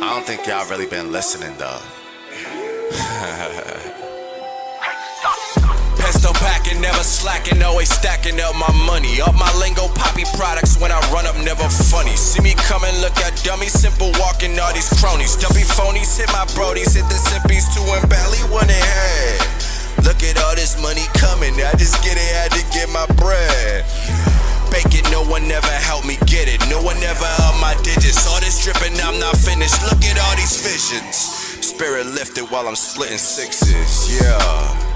I don't think y'all really been listening though. Pistol packing, never slacking, always stacking up my money. Up my lingo, poppy products when I run up, never funny. See me coming, look at dummy, simple walking, all these cronies. Dumpy phonies, hit my brodies, hit the simpies too and barely one in head. Look at all this money coming, I just get it, had to get my bread. Bacon, no one ever helped me get it. No one ever held my digits. All this dripping, I'm not finished. Look at all these visions. Spirit lifted while I'm splitting sixes. Yeah.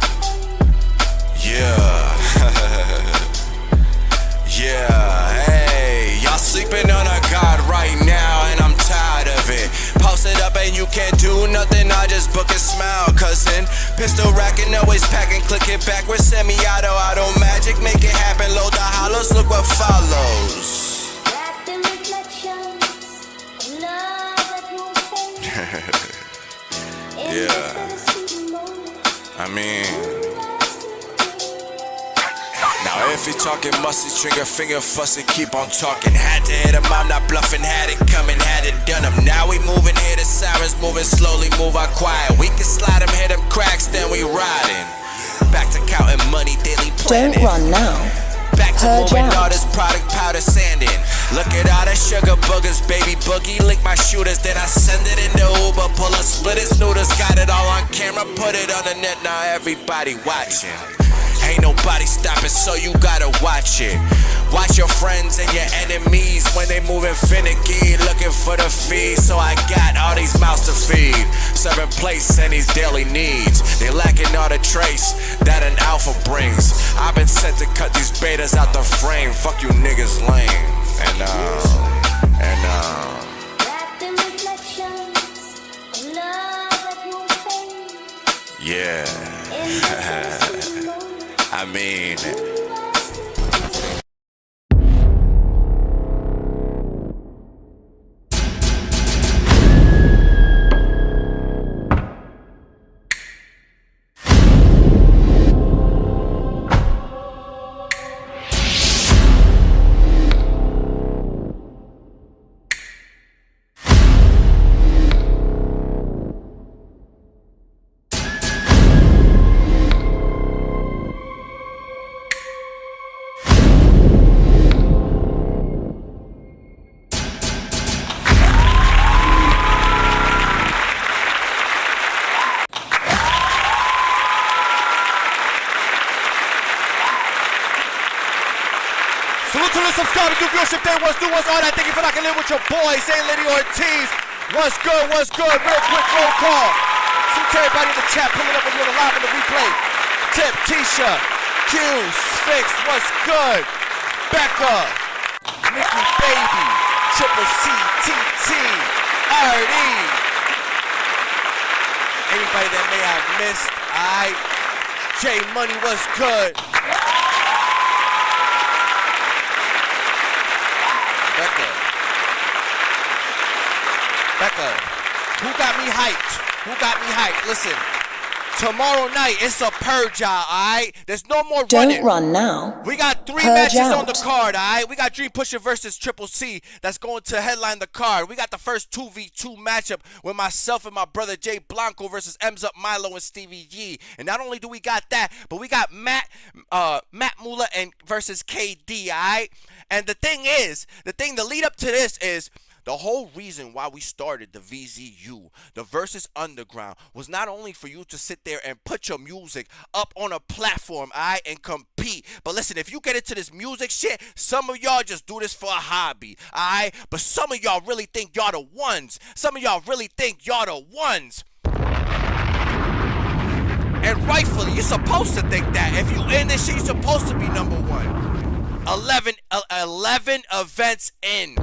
Yeah, hey, y'all sleeping on a god right now, and I'm tired of it. Post it up and you can't do nothing, I just book and smile, cousin. Pistol racking, always packing, click it backwards, semi-auto, auto magic, make it happen, load the hollows, look what follows. Yeah, I mean, now if you talking musty, trigger finger fussy, keep on talking. Had to hit him, I'm not bluffing, had it coming, had it done him. Now we moving, hear the sirens moving slowly, move our quiet. We can slide him, hit him cracks, then we riding. Back to counting money, daily planning. Don't run now. Back to Purge moving out. all this product, powder sanding. Look at all the sugar boogers, baby boogie. Lick my shooters, then I send it in the Uber. Pull a splitters, noodles, got it all on camera. Put it on the net, now everybody watching. Ain't nobody stopping, so you gotta watch it. Watch your friends and your enemies when they moving finicky, looking for the feed. So I got all these mouths to feed, serving plates and these daily needs. They lacking all the trace that an alpha brings. I've been sent to cut these betas out the frame. Fuck you niggas lame. Yeah. I mean, salute to the subscribers, do viewership day, what's new, what's all that. Thank you for locking in with your boy, Zayy, Litty, Ortiz. What's good, what's good? Real quick roll call. Salute to everybody in the chat, pulling up when you're live in the replay. Tip, Tisha, Q, Fix, what's good? Becca, Nikki Baby, Tripl3 C, TT, RD. Anybody that may have missed, alright. J Money, what's good? Becca, who got me hyped? Who got me hyped? Listen, tomorrow night it's a Purge Out, alright? There's no more running. Don't run now. We got 3 Purge matches out. on the card, alright? We got Dreampusha versus Tripl3 C that's going to headline the card. We got the first 2v2 matchup with myself and my brother Jay Blanco versus M's Up Milo and Stevie Yee. And not only do we got that, but we got Matt Mula and versus KD, alright? And the lead up to this is the whole reason why we started the VZU, the Versus Underground, was not only for you to sit there and put your music up on a platform, alright, and compete. But listen, if you get into this music shit, some of y'all just do this for a hobby, alright? But some of y'all really think y'all the ones. Some of y'all really think y'all the ones. And rightfully, you're supposed to think that. If you in this shit, you're supposed to be number one. 11 events in.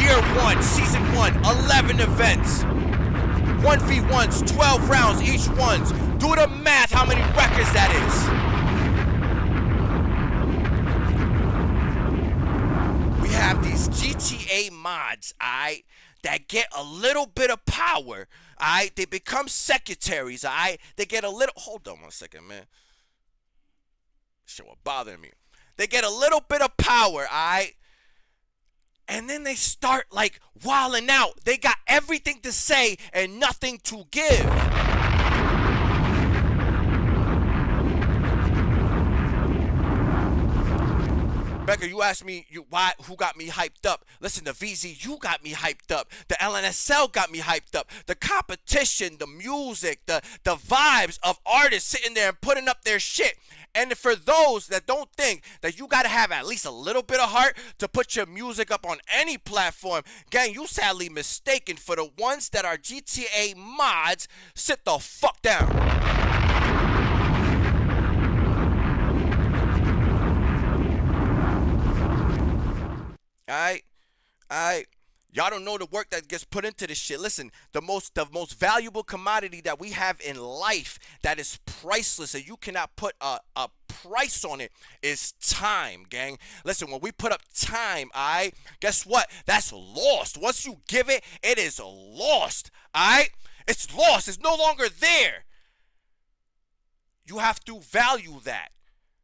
Year 1, Season 1, 11 events. 1v1s, 12 rounds each ones. Do the math how many records that is. We have these GTA mods, alright, that get a little bit of power, alright? They become secretaries, alright? They get a little, hold on one second, man. Shit was bothering me. They get a little bit of power, alright? and then they start like wilding out. They got everything to say and nothing to give. Becca, you asked me who got me hyped up. Listen, the VZU got me hyped up. The LNSL got me hyped up. The competition, the music, the vibes of artists sitting there and putting up their shit. And for those that don't think that you gotta have at least a little bit of heart to put your music up on any platform, gang, you sadly mistaken. For the ones that are GTA mods, sit the fuck down. Alright. Y'all don't know the work that gets put into this shit. Listen, the most valuable commodity that we have in life that is priceless and you cannot put a price on it is time, gang. Listen, when we put up time, alright, guess what? That's lost. Once you give it, it is lost. Alright? It's lost. It's no longer there. You have to value that.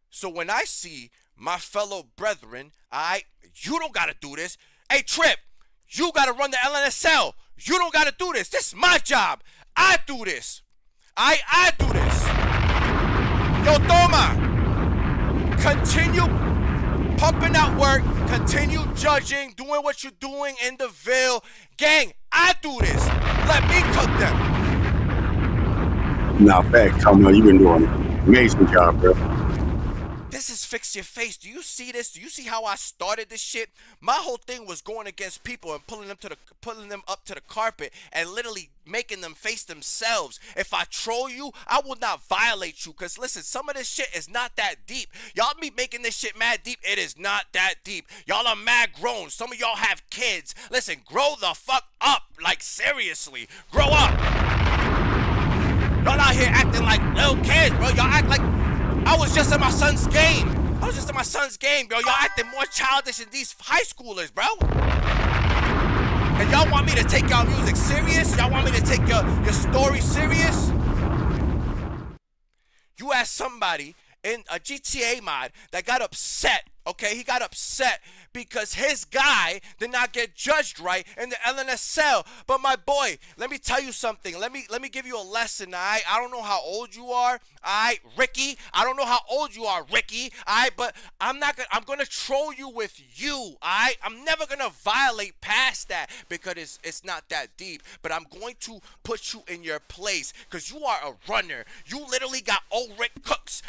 So when I see my fellow brethren, alright, you don't gotta do this. Hey, Trip, you gotta run the LNSL. You don't gotta do this. This is my job. I do this. I do this. Yo, Toma, continue pumping out work. Continue judging, doing what you're doing in the Ville. Gang, I do this. Let me cook them. Nah, facts. Come on, you've been doing an amazing job, bro. This is FixYaFace. Do you see this? Do you see how I started this shit? My whole thing was going against people and pulling them up to the carpet and literally making them face themselves. If I troll you, I will not violate you. Cause listen, some of this shit is not that deep. Y'all be making this shit mad deep. It is not that deep. Y'all are mad grown. Some of y'all have kids. Listen, grow the fuck up. Like seriously, grow up. Y'all out here acting like little kids, bro. Y'all act like I was just in my son's game. Bro. Y'all acting more childish than these high schoolers, bro. And y'all want me to take y'all music serious? Y'all want me to take your story serious? You asked somebody in a GTA mod that got upset, okay? He got upset because his guy did not get judged right in the LNSL. But my boy, let me tell you something. Let me give you a lesson, all right? I don't know how old you are, all right, Ricky. I don't know how old you are, Ricky, all right? But I'm gonna troll you with you, all right? I'm never gonna violate past that because it's not that deep. But I'm going to put you in your place because you are a runner. You literally got old Rick Cooks.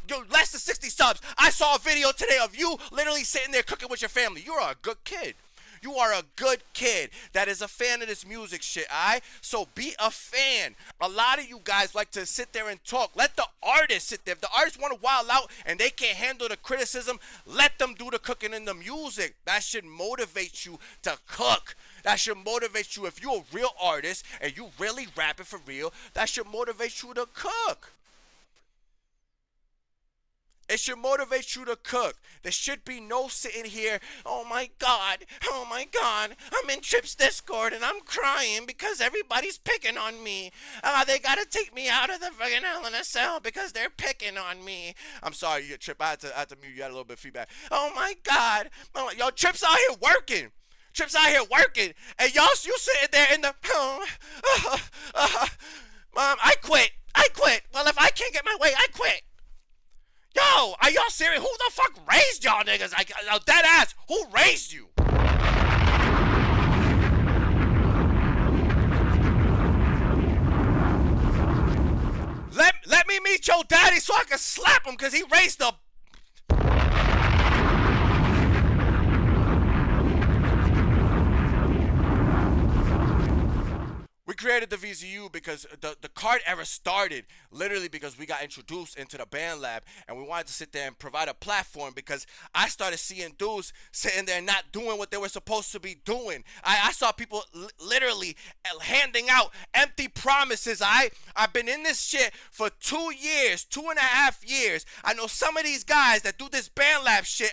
Yo, less than 60 subs. I saw a video today of you literally sitting there cooking with your family. You're a good kid. You are a good kid that is a fan of this music shit, alright? So be a fan. A lot of you guys like to sit there and talk. Let the artists sit there. If the artists want to wild out and they can't handle the criticism, let them do the cooking and the music. That should motivate you to cook. That should motivate you. If you're a real artist and you really rapping for real, that should motivate you to cook. It should motivate you to cook. There should be no sitting here, oh my God, I'm in Trip's Discord and I'm crying because everybody's picking on me. They gotta take me out of the fucking LNSL because they're picking on me. I'm sorry, Trip, I had to mute you. I had a little bit of feedback. Oh my God. Yo, Trip's out here working. And y'all, you sitting there in the, I quit. Well, if I can't get my way, I quit. Yo, are y'all serious? Who the fuck raised y'all niggas? Dead ass, who raised you? Let me meet your daddy so I can slap him because he raised the... We created the VZU because the card era started literally because we got introduced into the band lab and we wanted to sit there and provide a platform because I started seeing dudes sitting there not doing what they were supposed to be doing. I saw people literally handing out empty promises. I've been in this shit for 2 years, 2.5 years. I know some of these guys that do this band lab shit,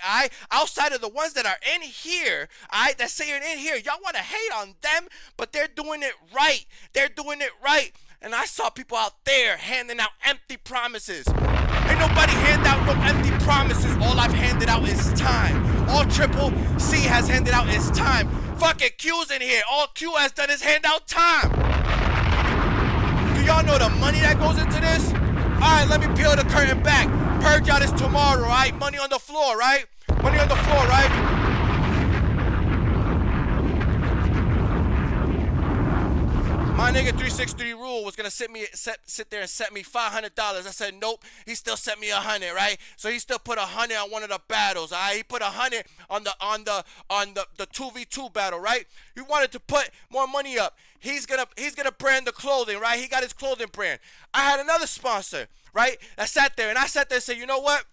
outside of the ones that are in here, that say you're in here, y'all want to hate on them, but they're doing it right. They're doing it right. And I saw people out there handing out empty promises. Ain't nobody hand out no empty promises. All I've handed out is time. All Tripl3 C has handed out is time. Fucking Q's in here. All Q has done is hand out time. Do y'all know the money that goes into this? Alright, let me peel the curtain back. Purge Out is tomorrow, right? Money on the floor, right? Money on the floor, right? My nigga 363 Rule was gonna sit there and set me $500. I said nope. He still sent me 100, right? So he still put 100 on one of the battles. Alright, he put 100 on the 2v2 battle, right? He wanted to put more money up. He's gonna brand the clothing, right? He got his clothing brand. I had another sponsor, right? That sat there and I sat there and said, you know what?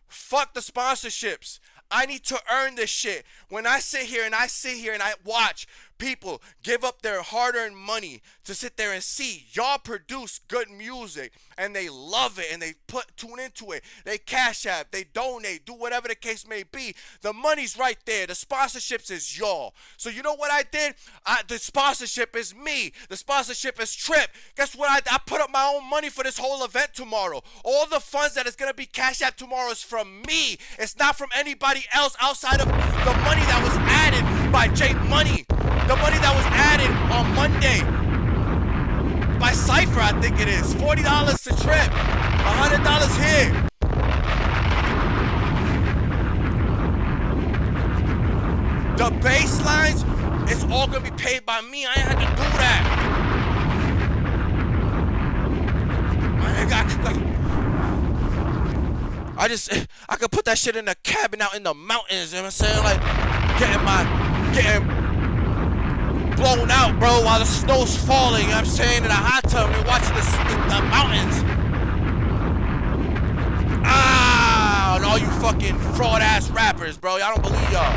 Fuck the sponsorships. I need to earn this shit. When I sit here and I watch people give up their hard-earned money to sit there and see y'all produce good music and they love it and they tune into it, they cash app, they donate, do whatever the case may be, the money's right there. The sponsorships is y'all. So you know what I did? The sponsorship is me. The sponsorship is Trip. Guess what? I put up my own money for this whole event tomorrow. All the funds that is going to be cash app tomorrow is from me. It's not from anybody else outside of the money that was added by J Money. The money that was added on Monday by Cypher, I think it is. $40 to Trip, $100 here. The bass lines, it's all gonna be paid by me. I ain't had to do that. I could put that shit in a cabin out in the mountains, you know what I'm saying? Like, getting blown out, bro, while the snow's falling, you know what I'm saying? In a hot tub, and watching the mountains. Ah, and all you fucking fraud-ass rappers, bro. Y'all don't believe y'all.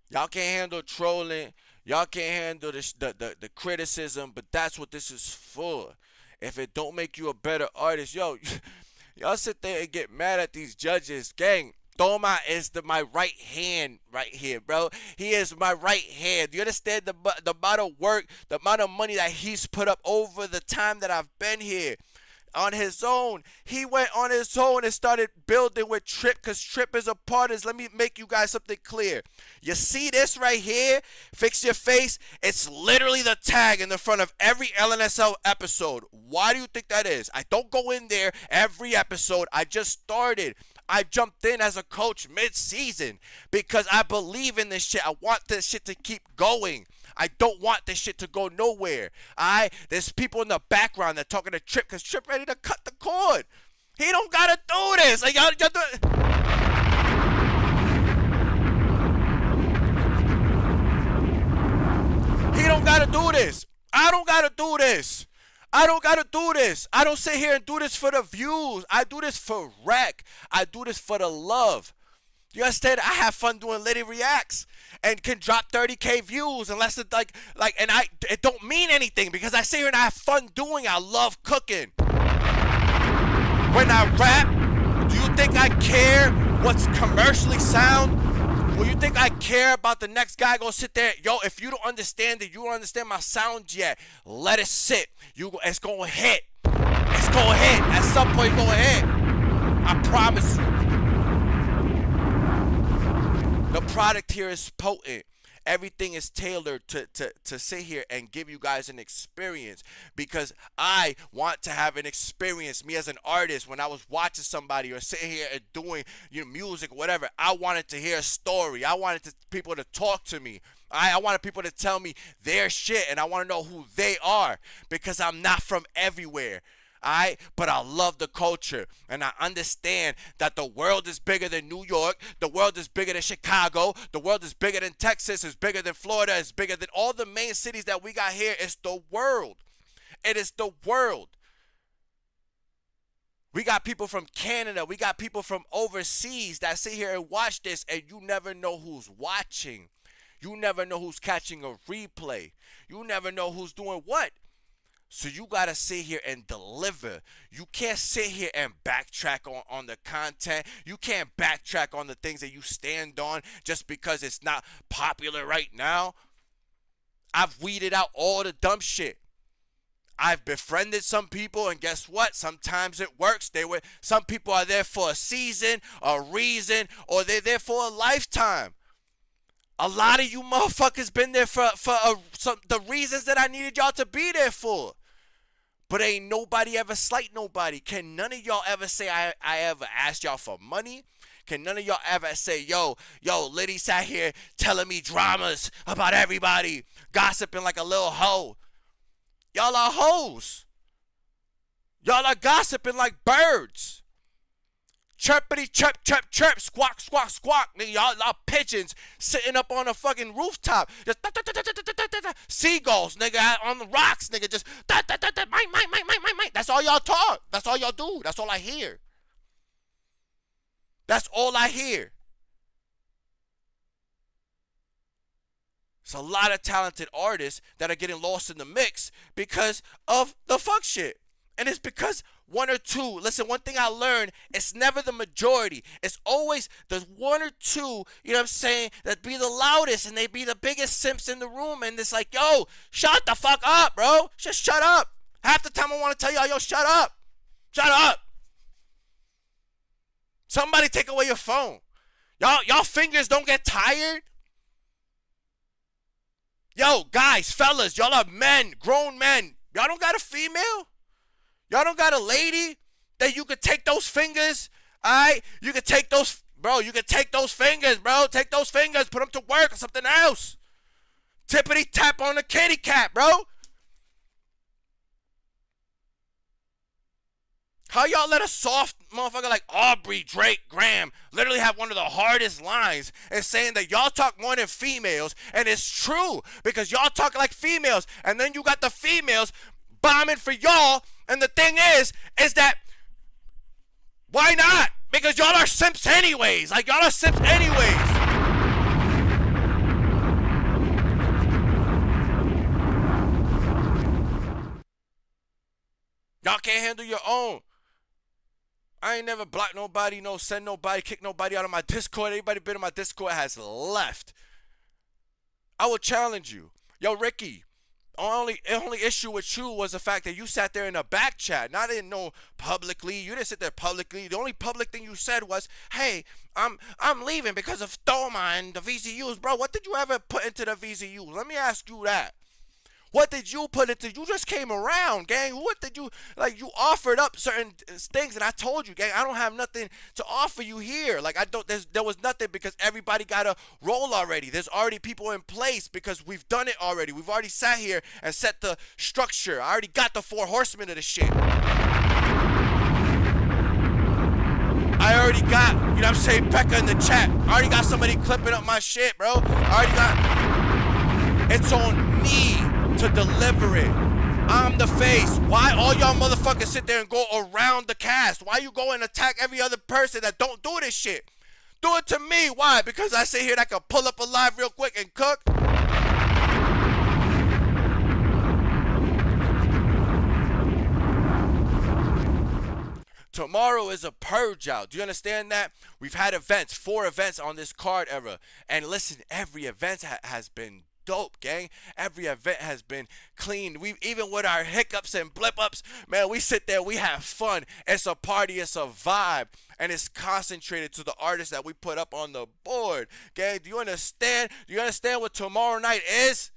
Y'all can't handle trolling. Y'all can't handle the criticism, but that's what this is for. If it don't make you a better artist, yo, y'all sit there and get mad at these judges. Gang, Toma is my right hand right here, bro. He is my right hand. You understand the amount of work, the amount of money that he's put up over the time that I've been here? On his own. He went on his own and started building with Trip, because Trip is a part of this. Let me make you guys something clear. You see this right here? FixYaFace. It's literally the tag in the front of every LNSL episode. Why do you think that is? I don't go in there every episode. I just started. I jumped in as a coach mid-season because I believe in this shit. I want this shit to keep going. I don't want this shit to go nowhere. There's people in the background that talking to Trip because Trip ready to cut the cord. He don't gotta do this. Like, y'all do it. He don't gotta do this. I don't gotta do this. I don't gotta do this. I don't sit here and do this for the views. I do this for rec. I do this for the love. You understand? I have fun doing Litty reacts and can drop 30K views unless it it don't mean anything because I sit here and I have fun doing it. I love cooking. When I rap, do you think I care what's commercially sound? Well, you think I care about the next guy gonna sit there? Yo, if you don't understand it, you don't understand my sound yet, let it sit. It's gonna hit. It's gonna hit. At some point, it's gonna hit. I promise you. The product here is potent. Everything is tailored to sit here and give you guys an experience because I want to have an experience. Me as an artist, when I was watching somebody or sitting here and doing music or whatever, I wanted to hear a story. I wanted people to talk to me. I wanted people to tell me their shit, and I want to know who they are because I'm not from everywhere. But I love the culture, and I understand that the world is bigger than New York, the world is bigger than Chicago, the world is bigger than Texas, it's bigger than Florida, it's bigger than all the main cities that we got here. It's the world. It is the world. We got people from Canada, we got people from overseas that sit here and watch this, and you never know who's watching. You never know who's catching a replay. You never know who's doing what. So you got to sit here and deliver. You can't sit here and backtrack on the content. You can't backtrack on the things that you stand on just because it's not popular right now. I've weeded out all the dumb shit. I've befriended some people, and guess what? Sometimes it works. Some people are there for a season, a reason, or they're there for a lifetime. A lot of you motherfuckers been there for the reasons that I needed y'all to be there for. But ain't nobody ever slight nobody. Can none of y'all ever say I ever asked y'all for money? Can none of y'all ever say, yo, Litty sat here telling me dramas about everybody, gossiping like a little hoe. Y'all are hoes. Y'all are gossiping like birds. Chirpity chirp chirp chirp, squawk squawk squawk. Nigga, y'all pigeons sitting up on a fucking rooftop, just seagulls, nigga, on the rocks, nigga, just mine. That's all y'all talk. That's all y'all do. That's all I hear. That's all I hear. It's a lot of talented artists that are getting lost in the mix because of the fuck shit. And it's because one or two, listen, one thing I learned, it's never the majority. It's always the one or two, you know what I'm saying, that be the loudest and they be the biggest simps in the room. And it's like, yo, shut the fuck up, bro. Just shut up. Half the time I want to tell y'all, yo, shut up. Shut up. Somebody take away your phone. Y'all fingers don't get tired? Yo, guys, fellas, y'all are men, grown men. Y'all don't got a female? Y'all don't got a lady that you could take those fingers, all right? You could take those, bro, you could take those fingers, bro. Take those fingers, put them to work or something else. Tippity tap on the kitty cat, bro. How y'all let a soft motherfucker like Aubrey, Drake, Graham literally have one of the hardest lines and saying that y'all talk more than females, and it's true because y'all talk like females, and then you got the females bombing for y'all, and the thing is that why not? Because y'all are simps anyways. Like, y'all are simps anyways. Y'all can't handle your own. I ain't never blocked nobody, no send nobody, kick nobody out of my Discord. Everybody been in my Discord has left. I will challenge you. Yo, Ricky, only issue with you was the fact that you sat there in a back chat. Not in no publicly. You didn't sit there publicly. The only public thing you said was, hey, I'm leaving because of Thoma and the VCUs. Bro, what did you ever put into the VCUs? Let me ask you that. What did you put into? You just came around, gang. What did you, like, you offered up certain things, and I told you, gang, I don't have nothing to offer you here. Like, there was nothing because everybody got a role already. There's already people in place because we've done it already. We've already sat here and set the structure. I already got the 4 horsemen of the shit. I already got, you know what I'm saying, Becca in the chat. I already got somebody clipping up my shit, bro. I already got, it's on me to deliver it. I'm the face. Why all y'all motherfuckers sit there and go around the cast? Why you go and attack every other person that don't do this shit? Do it to me. Why? Because I sit here that I can pull up a live real quick and cook? Tomorrow is a purge out. Do you understand that? We've had events, 4 events on this card era. And listen, every event has been dope, gang. Every event has been clean. We even with our hiccups and blip ups, man, we sit there, we have fun. It's a party, it's a vibe, and it's concentrated to the artists that we put up on the board. Gang, do you understand? Do you understand what tomorrow night is?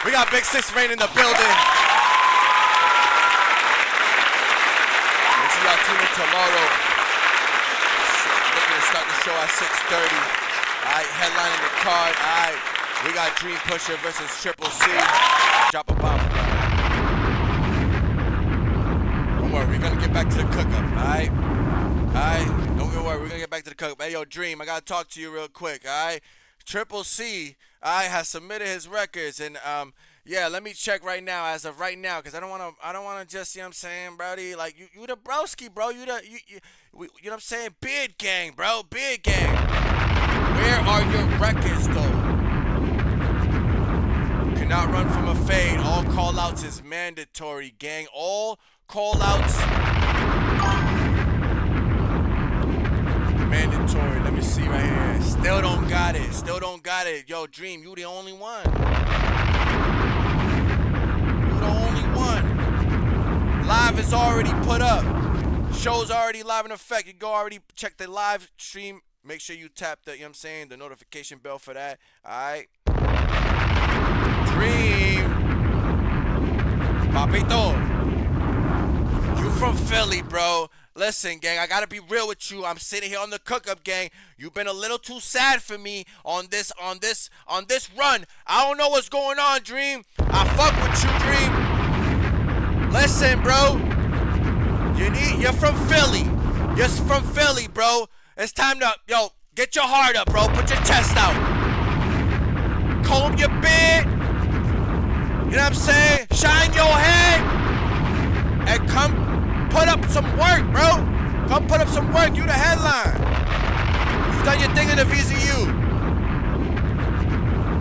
We got Big Six Rain in the building. Make sure y'all tune in tomorrow. Looking to start the show at 6:30. Alright, headlining the card. Alright, we got Dreampusha versus Tripl3 C. Drop a bomb. back to the cook-up, alright? Alright? Don't get worried, we're gonna get back to the cook-up. Hey, yo, Dream, I gotta talk to you real quick, alright? Tripl3 C, has submitted his records, and, yeah, let me check right now, as of right now, because I don't wanna just, you know what I'm saying, brody, like, you the broski, bro, you know what I'm saying, Beard Gang, bro, Beard Gang. Where are your records, though? Cannot run from a fade, all call-outs is mandatory, gang, all call-outs mandatory. Let me see right here. Still don't got it. Yo, Dream, you the only one. Live is already put up. Show's already live in effect. You go already check the live stream. Make sure you tap the, you know what I'm saying, the notification bell for that. Alright. Dream. Papito. You from Philly, bro. Listen, gang, I gotta be real with you. I'm sitting here on the cook-up, gang. You've been a little too sad for me on this run. I don't know what's going on, Dream. I fuck with you, Dream. Listen, bro. You're from Philly. You're from Philly, bro. It's time to, yo, get your heart up, bro. Put your chest out. Comb your beard. You know what I'm saying? Shine your head. And come put up some work, bro. Come put up some work. You the headline. You've done your thing in the VZU.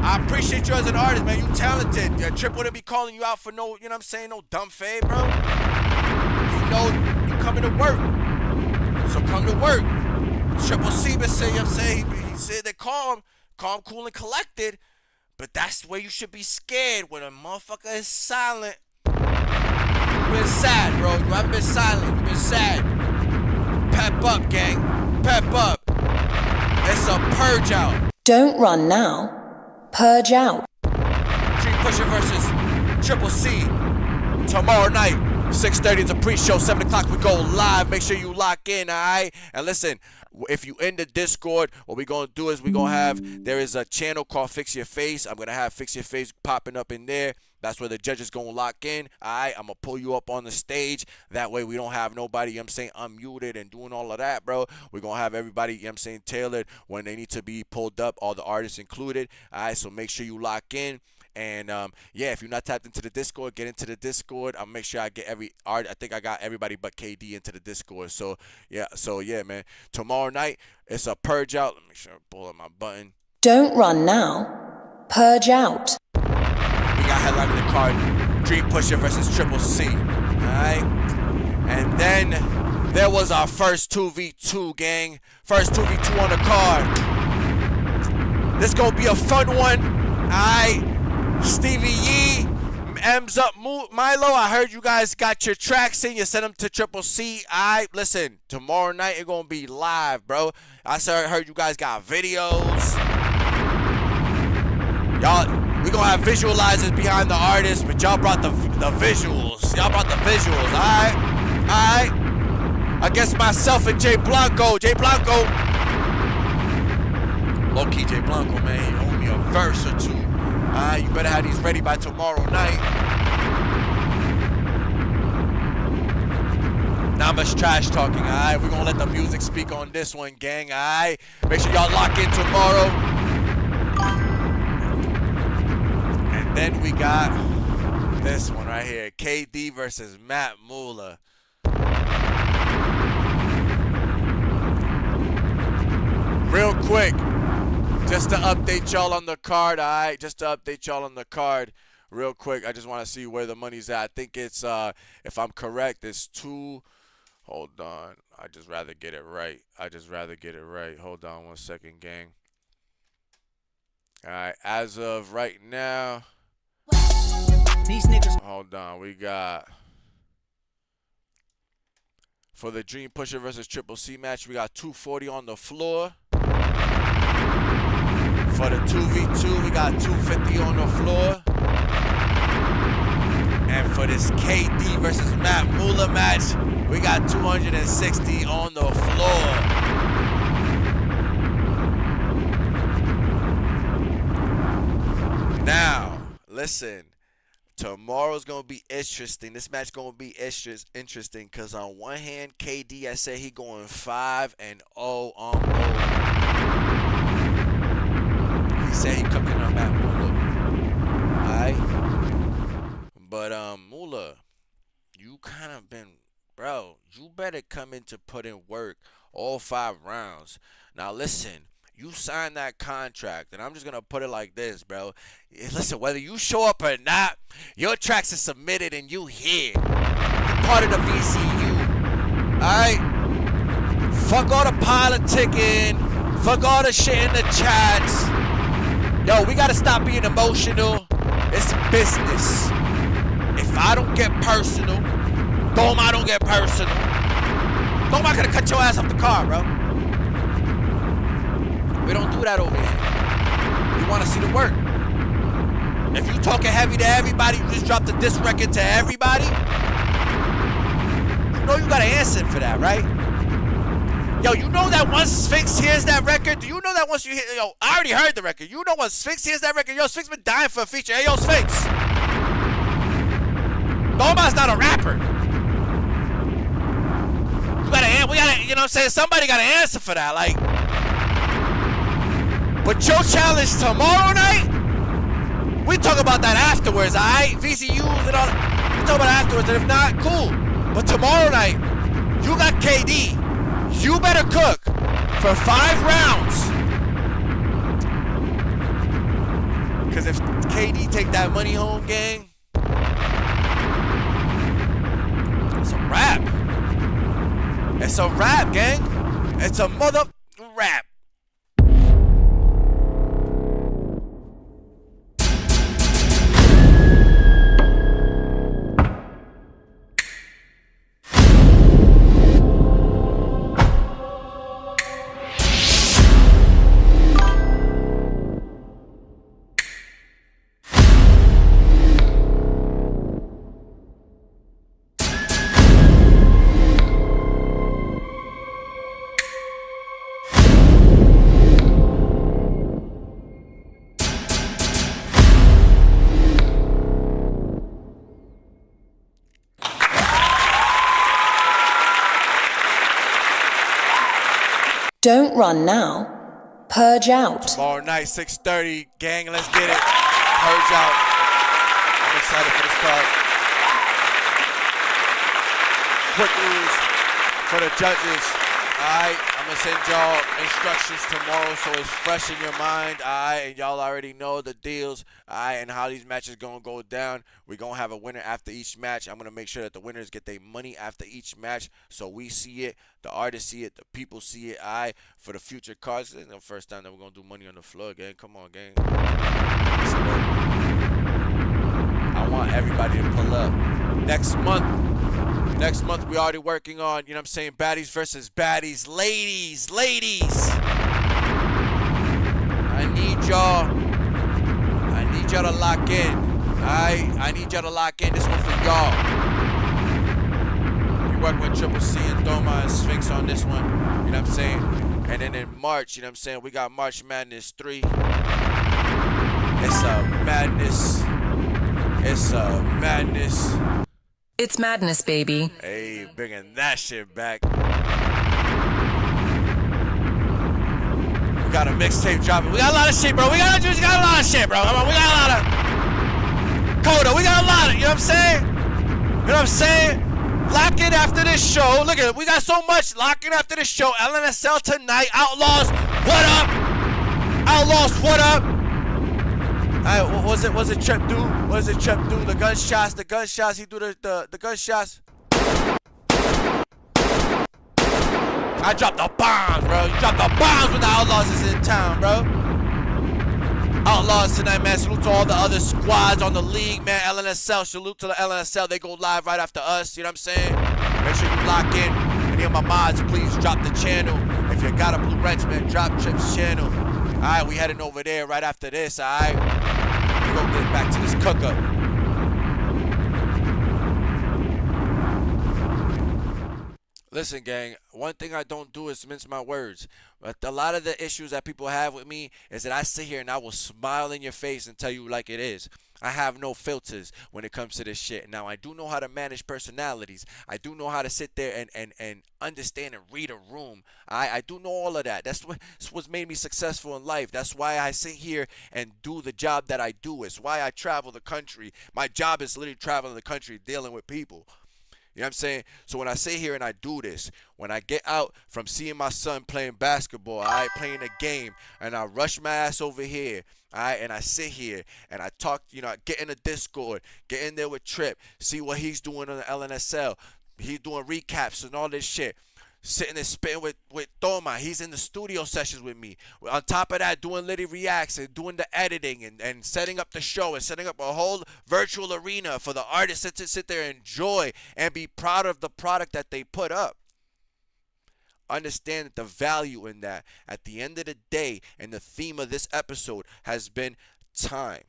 I appreciate you as an artist, man. You talented. Your Trip wouldn't be calling you out for no, you know what I'm saying, no dumb fade, bro. You know you coming to work. So come to work. Tripl3 C been saying, you know what I'm saying, he said they're calm, cool, and collected. But that's where you should be scared when a motherfucker is silent. You've been sad, bro. You haven't been silent. You've been sad. Pep up, gang. Pep up. It's a purge out. Don't run now. Purge out. Dreampusha versus Tripl3 C. Tomorrow night, 6:30 is a pre-show. 7 o'clock we go live. Make sure you lock in, alright? And listen, if you in the Discord, what we're going to do is we're going to have, there is a channel called FixYaFace. I'm going to have FixYaFace popping up in there. That's where the judges going to lock in. Alright, I'm going to pull you up on the stage. That way we don't have nobody, you know what I'm saying, unmuted and doing all of that, bro. We're going to have everybody, you know what I'm saying, tailored when they need to be pulled up, all the artists included. Alright, so make sure you lock in. And yeah, if you're not tapped into the Discord, get into the Discord. I'll make sure I get every art. I think I got everybody but KD into the Discord. So yeah, man. Tomorrow night it's a purge out. Let me make sure I pull up my button. Don't run now. Purge out. We got headlining the card. Dreampusha versus Tripl3 C. Alright. And then there was our first 2v2, gang. First 2v2 on the card. This gonna be a fun one. Alright. Stevie Yee, M's up, Milo. I heard you guys got your tracks in. You sent them to Tripl3 C. Listen, tomorrow night it's gonna be live, bro. I heard you guys got videos. Y'all, we gonna have visualizers behind the artists, but y'all brought the visuals. Y'all brought the visuals, alright? Alright? Against myself and Jay Blanco. Jay Blanco. Low-key Jay Blanco, man. He owed me a verse or two. You better have these ready by tomorrow night. Not much trash talking, alright? We're gonna let the music speak on this one, gang, alright? Make sure y'all lock in tomorrow. And then we got this one right here. KD versus Matt Muller. Real quick. Just to update y'all on the card, alright? Just to update y'all on the card real quick. I just want to see where the money's at. I think it's, if I'm correct, it's 2. Hold on. I just rather get it right. Hold on 1 second, gang. Alright, as of right now. These niggas. Hold on. We got, for the Dreampusha versus Tripl3 C match, we got 240 on the floor. For the 2v2, we got 250 on the floor. And for this KD versus Matt Muller match, we got 260 on the floor. Now, listen, Tomorrow's gonna be interesting. This match gonna be interesting because on one hand, KD, I said he going 5-0 on Moolah. He said he cooking up at Moolah. Alright? But Moolah, you kind of been, bro, you better come in to put in work all 5 rounds. Now listen, you signed that contract, and I'm just going to put it like this, bro. Listen, whether you show up or not, your tracks are submitted and you here. You part of the VCU. Alright? Fuck all the politicking. Fuck all the shit in the chats. Yo, we got to stop being emotional. It's business. If I don't get personal, Doma don't get personal. Doma could have cut your ass off the car, bro. We don't do that over here. We want to see the work. If you talking heavy to everybody, you just drop the diss record to everybody. You know you got to answer for that, right? Yo, you know that once Sphinx hears that record, do you know that once you hear, yo, I already heard the record. You know once Sphinx hears that record, yo, Sphinx been dying for a feature. Hey, yo, Sphinx. Doma's not a rapper. We gotta, you know what I'm saying? Somebody gotta answer for that, like. But your challenge tomorrow night, we talk about that afterwards, alright? VCUs and all that. We talk about it afterwards, and if not, cool. But tomorrow night, you got KD. You better cook for 5 rounds. Because if KD take that money home, gang, it's a wrap. It's a wrap, gang. It's a mother wrap. Don't run now. Purge out. Tomorrow night, 6:30, gang, let's get it. Purge out. I'm excited for this card. Quick rules for the judges. Alright, I'm gonna send y'all instructions tomorrow so it's fresh in your mind. Alright, and y'all already know the deals. Alright, and how these matches gonna go down. We're gonna have a winner after each match. I'm gonna make sure that the winners get their money after each match so we see it, the artists see it, the people see it. Alright, for the future cards. This is the first time that we're gonna do money on the floor, gang. Come on, gang. I want everybody to pull up. Next month, we already working on, you know what I'm saying, baddies versus baddies. Ladies. I need y'all to lock in. Alright? I need y'all to lock in. This one for y'all. We work with Tripl3 C and Doma and Sphinx on this one. You know what I'm saying? And then in March, you know what I'm saying, we got March Madness 3. It's a madness. It's madness, baby. Hey, bringing that shit back. We got a mixtape dropping. We got a lot of shit, bro. We got a lot of shit, bro. Come on, we got a lot of Coda. We got a lot of, you know what I'm saying? You know what I'm saying? Lock in after this show. Look at it. We got so much. Lock in after this show. LNSL tonight. Outlaws, what up? Outlaws, what up? Alright, what was it Trip do? What does it Trip do? The gunshots, he do the gunshots. I dropped the bombs, bro. You dropped the bombs when the Outlaws is in town, bro. Outlaws tonight, man. Salute to all the other squads on the league, man. LNSL, salute to the LNSL. They go live right after us, you know what I'm saying? Make sure you lock in. Any of my mods, please drop the channel. If you got a Blue Wrench, man, drop Trip's channel. Alright, we heading over there right after this, alright? We gonna get back to this cook-up. Listen, gang, one thing I don't do is mince my words. But a lot of the issues that people have with me is that I sit here and I will smile in your face and tell you like it is. I have no filters when it comes to this shit. Now, I do know how to manage personalities. I do know how to sit there and understand and read a room. I do know all of that. That's what's made me successful in life. That's why I sit here and do the job that I do. It's why I travel the country. My job is literally traveling the country, dealing with people. You know what I'm saying? So when I sit here and I do this, when I get out from seeing my son playing basketball, playing a game, and I rush my ass over here, and I sit here and I talk, I get in the Discord, get in there with Trip, see what he's doing on the LNSL. He's doing recaps and all this shit. Sitting and spitting with Toma. He's in the studio sessions with me. On top of that, doing Litty reacts and doing the editing and setting up the show and setting up a whole virtual arena for the artists to sit there and enjoy and be proud of the product that they put up. Understand the value in that. At the end of the day, and the theme of this episode has been time.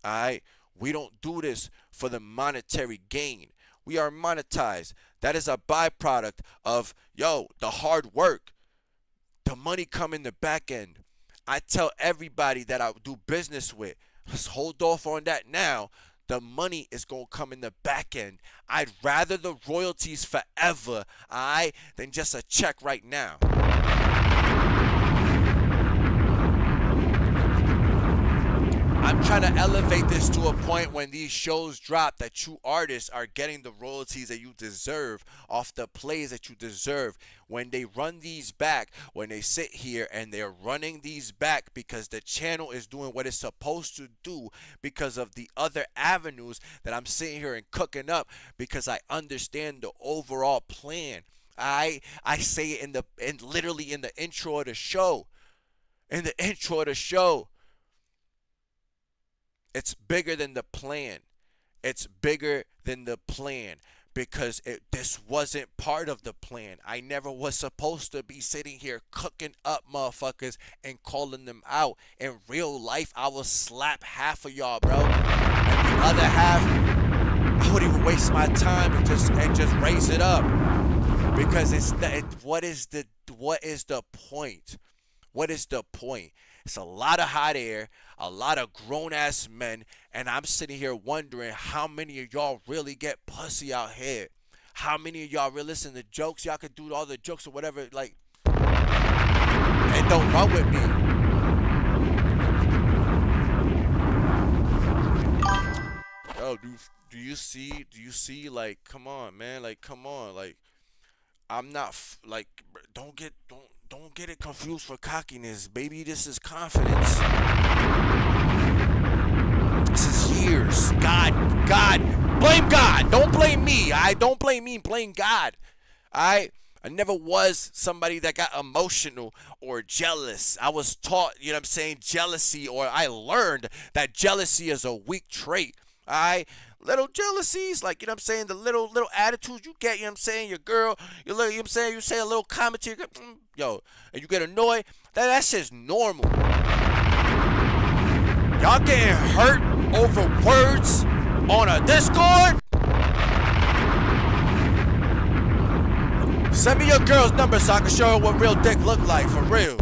Alright? We don't do this for the monetary gain. We are monetized. That is a byproduct of, the hard work. The money come in the back end. I tell everybody that I do business with, let's hold off on that now. The money is going to come in the back end. I'd rather the royalties forever, than just a check right now. I'm trying to elevate this to a point when these shows drop that you artists are getting the royalties that you deserve off the plays that you deserve. When they run these back, when they sit here and they're running these back because the channel is doing what it's supposed to do because of the other avenues that I'm sitting here and cooking up because I understand the overall plan. I say it literally in the intro of the show. In the intro of the show. It's bigger than the plan. It's bigger than the plan because this wasn't part of the plan. I never was supposed to be sitting here cooking up motherfuckers and calling them out. In real life, I will slap half of y'all, bro. And the other half, I would even waste my time and just raise it up because what is the point? What is the point? It's a lot of hot air, a lot of grown-ass men, and I'm sitting here wondering how many of y'all really get pussy out here. How many of y'all really listen to jokes? Y'all could do all the jokes or whatever, and don't run with me. Yo, do you see, come on, man, come on, I'm not, don't get it confused for cockiness, baby. This is confidence. This is years. God. Blame God. Don't blame me. Don't blame me. Blame God. I never was somebody that got emotional or jealous. I was taught, jealousy, or I learned that jealousy is a weak trait. Little jealousies, the little attitudes you get, your girl, you say a little comment to your girl, and you get annoyed, that's just normal. Y'all getting hurt over words on a Discord? Send me your girl's number so I can show her what real dick look like, for real.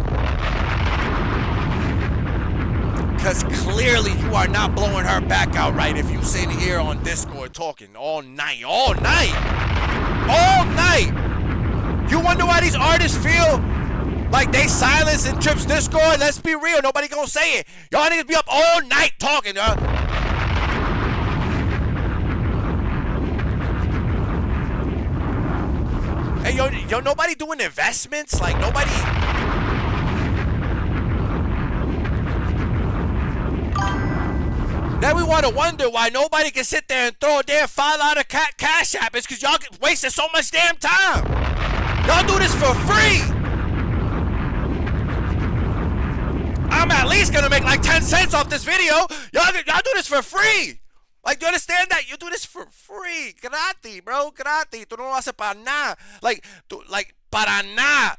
Because clearly you are not blowing her back out right if you sit here on Discord talking all night. You wonder why these artists feel like they silence in Trip's Discord? Let's be real. Nobody gonna say it. Y'all niggas be up all night talking, y'all. Hey, yo, nobody doing investments? Nobody... Then we want to wonder why nobody can sit there and throw a damn $5 cash app. It's because y'all wasting so much damn time. Y'all do this for free. I'm at least going to make 10 cents off this video. Y'all do this for free. Do you understand that? You do this for free. Gratis, bro. Gratis. Tú no lo haces para nada. Para nada.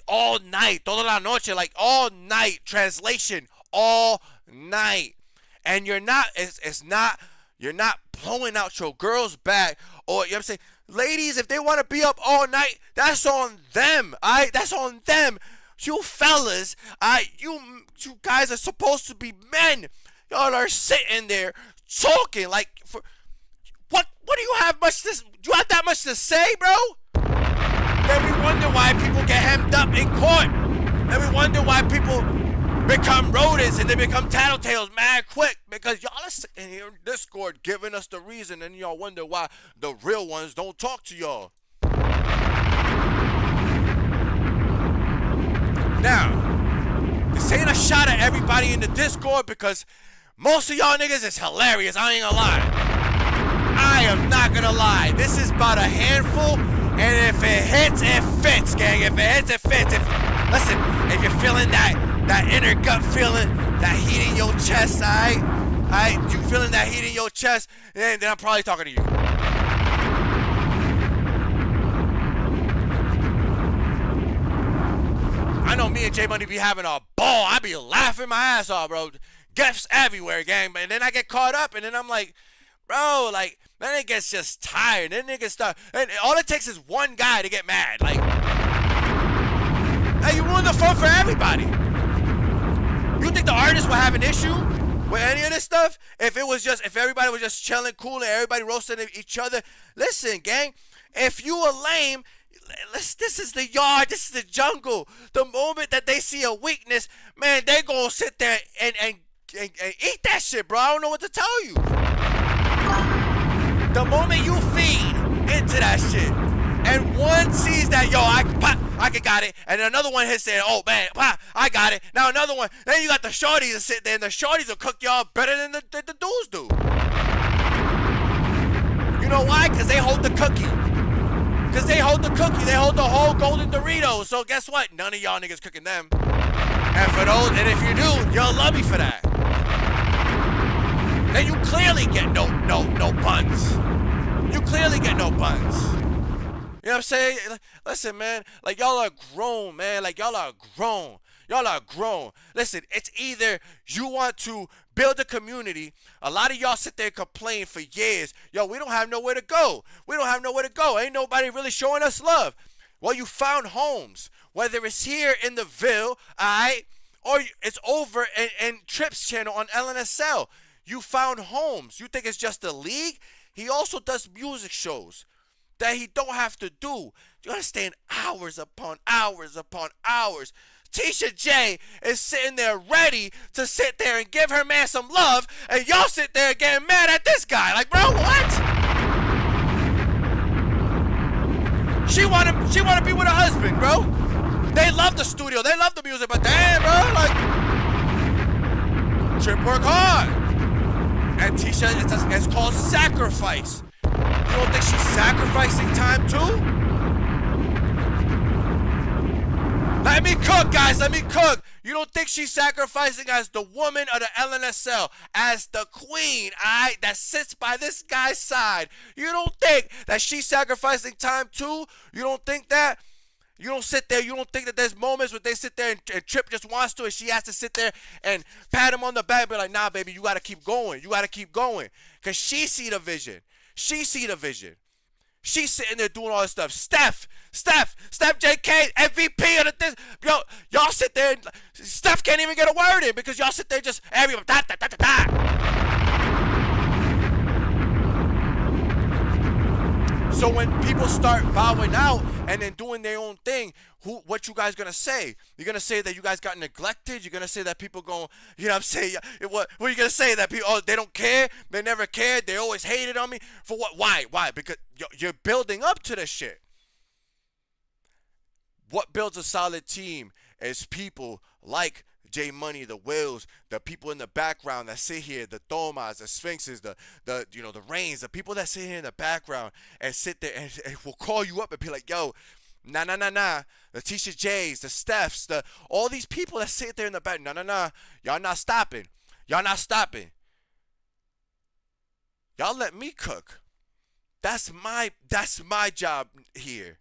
All night. Toda la noche. All night. Translation. All night. And you're not blowing out your girl's back, or Ladies, if they want to be up all night, that's on them. Alright, that's on them. You fellas, you guys are supposed to be men. Y'all are sitting there talking like for what do you have much to do? You have that much to say, bro? Then we wonder why people get hemmed up in court. Then we wonder why people become rodents and they become tattletales mad quick because y'all are sitting here in Discord giving us the reason, and y'all wonder why the real ones don't talk to y'all. Now, this ain't a shot at everybody in the Discord because most of y'all niggas is hilarious. I ain't gonna lie. I am not gonna lie. This is about a handful, and if it hits, it fits, gang. If it hits, it fits. Listen, if you're feeling that inner gut feeling, that heat in your chest, alright? You feeling that heat in your chest, then I'm probably talking to you. I know me and J Money be having a ball. I be laughing my ass off, bro. Gifts everywhere, gang. And then I get caught up, and then I'm like, bro, like, then it gets just tired. Then niggas start, and all it takes is one guy to get mad. Like, hey, you ruined the fun for everybody. You think the artist will have an issue with any of this stuff? If everybody was just chilling, cool, and everybody roasting each other? Listen, gang, if you a lame, this is the yard, this is the jungle. The moment that they see a weakness, man, they gonna sit there and eat that shit, bro. I don't know what to tell you. The moment you feed into that shit, and one sees that, yo, I got it, and another one hits there, oh man, I got it. Now another one, then you got the shorties that sit there, and the shorties will cook y'all better than the dudes do. You know why? Because they hold the cookie. They hold the whole golden Dorito. So guess what? None of y'all niggas cooking them. And for those, and if you do, you'll love me for that. Then you clearly get no buns. You clearly get no buns. You know what I'm saying? Listen, man, like y'all are grown, man. Like y'all are grown. Y'all are grown. Listen, it's either you want to build a community. A lot of y'all sit there and complain for years. Yo, we don't have nowhere to go. We don't have nowhere to go. Ain't nobody really showing us love. Well, you found homes. Whether it's here in the Ville, alright, or it's over in Trip's channel on LNSL. You found homes. You think it's just a league? He also does music shows that he don't have to do. You understand? Hours upon hours upon hours. Tisha J is sitting there ready to sit there and give her man some love, and y'all sit there getting mad at this guy. Like, bro, what? She wanna be with her husband, bro. They love the studio, they love the music, but damn, bro, like, Trip work hard. And Tisha, it's called sacrifice. You don't think she's sacrificing time too? Let me cook, guys. Let me cook. You don't think she's sacrificing as the woman of the LNSL, as the queen, alright, that sits by this guy's side? You don't think that she's sacrificing time too? You don't think that? You don't sit there. You don't think that there's moments where they sit there and Trip just wants to, and she has to sit there and pat him on the back and be like, nah, baby, you got to keep going. You got to keep going. Because she see the vision. She see the vision. She's sitting there doing all this stuff. Steph JK, MVP of the yo, y'all sit there and Steph can't even get a word in because y'all sit there just everybody So when people start bowing out and then doing their own thing, what you guys gonna say? You're gonna say that you guys got neglected? You're gonna say that people going, you know what I'm saying? What are you gonna say? That people, oh, they don't care? They never cared? They always hated on me? For what? Why? Because you're building up to this shit. What builds a solid team is people like J Money, the Wills, the people in the background that sit here, the Thomas, the Sphinxes, the Reigns, the people that sit here in the background and sit there and will call you up and be like, yo, nah, the Tisha J's, the Stephs, all these people that sit there in the back, nah, y'all not stopping. Y'all let me cook. That's my job here.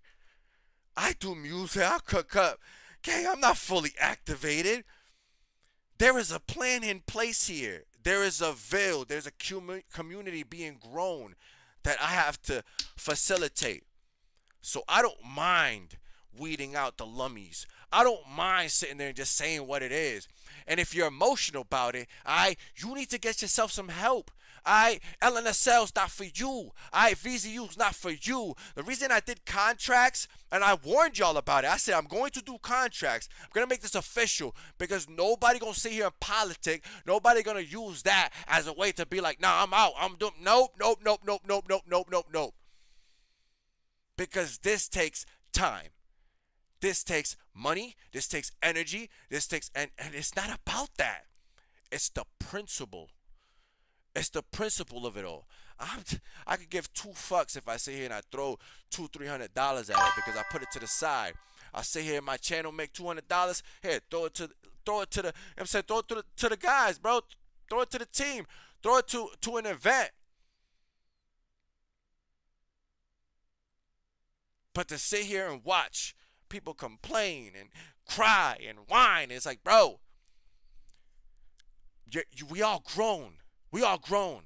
I do music, I cook up. Okay, I'm not fully activated. There is a plan in place here. There is a Ville. There's a community being grown. that I have to facilitate. So I don't mind weeding out the lummies. I don't mind sitting there and just saying what it is. And if you're emotional about it, you need to get yourself some help. LNSL's not for you. VZU's not for you. The reason I did contracts, and I warned y'all about it, I said I'm going to do contracts. I'm going to make this official because nobody going to sit here and politic. Nobody going to use that as a way to be like, nah, I'm out. I'm doing, nope. Because this takes time. This takes money. This takes energy. This takes, and it's not about that. It's the principle. It's the principle of it all. I could give 2 fucks if I sit here and I throw $200-$300 at it because I put it to the side. I sit here in my channel, make $200. Here, throw it to the, you know what I'm saying, throw it to the guys, bro. Throw it to the team. Throw it to an event. But to sit here and watch people complain and cry and whine, it's like, bro, we all grown. We all grown.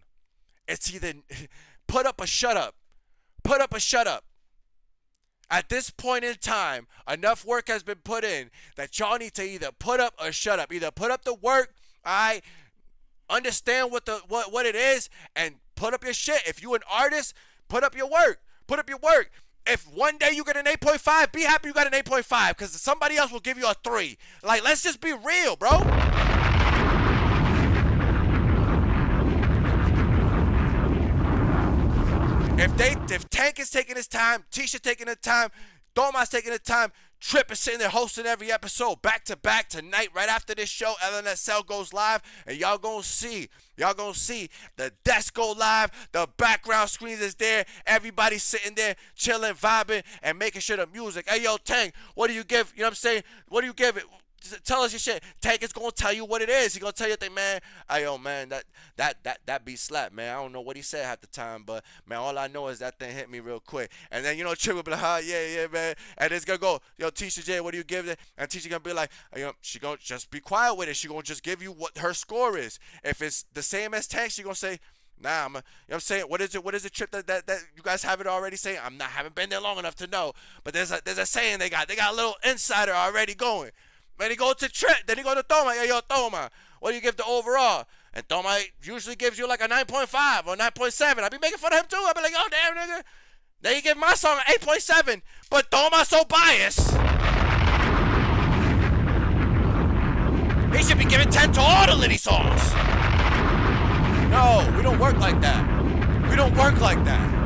It's either put up or shut up. Put up or shut up. At this point in time, enough work has been put in that y'all need to either put up or shut up. Either put up the work, I understand what it is, and put up your shit. If you an artist, put up your work. Put up your work. If one day you get an 8.5, be happy you got an 8.5 because somebody else will give you a 3. Like, let's just be real, bro. If Tank is taking his time, Tisha taking the time, Thomas taking the time, Trip is sitting there hosting every episode back to back tonight right after this show, LNSL goes live, and y'all gonna see the desk go live, the background screens is there, everybody sitting there chilling, vibing, and making sure the music. Hey yo, Tank, what do you give? You know what I'm saying? What do you give it? Tell us your shit. Tank is gonna tell you what it is. He gonna tell you that, man. Hey yo, man, that beat slap, man. I don't know what he said half the time, but man, all I know is that thing hit me real quick. And then Trip will be like, yeah, man. And it's gonna go, yo, Tisha J, what do you give it? And Tisha gonna be like, she gonna just be quiet with it. She gonna just give you what her score is. If it's the same as Tank, she gonna say, nah, you know what I'm saying? What is it, Trip, that you guys have it already saying? Haven't been there long enough to know. But there's a saying they got a little insider already going. Then he go to Trent, then he go to Thoma. Yo, Thoma, what do you give the overall? And Thoma usually gives you like a 9.5 or 9.7. I be making fun of him too. I be like, oh, damn, nigga. Then you give my song an 8.7, but Thoma's so biased. He should be giving 10 to all the Litty songs. No, we don't work like that. We don't work like that.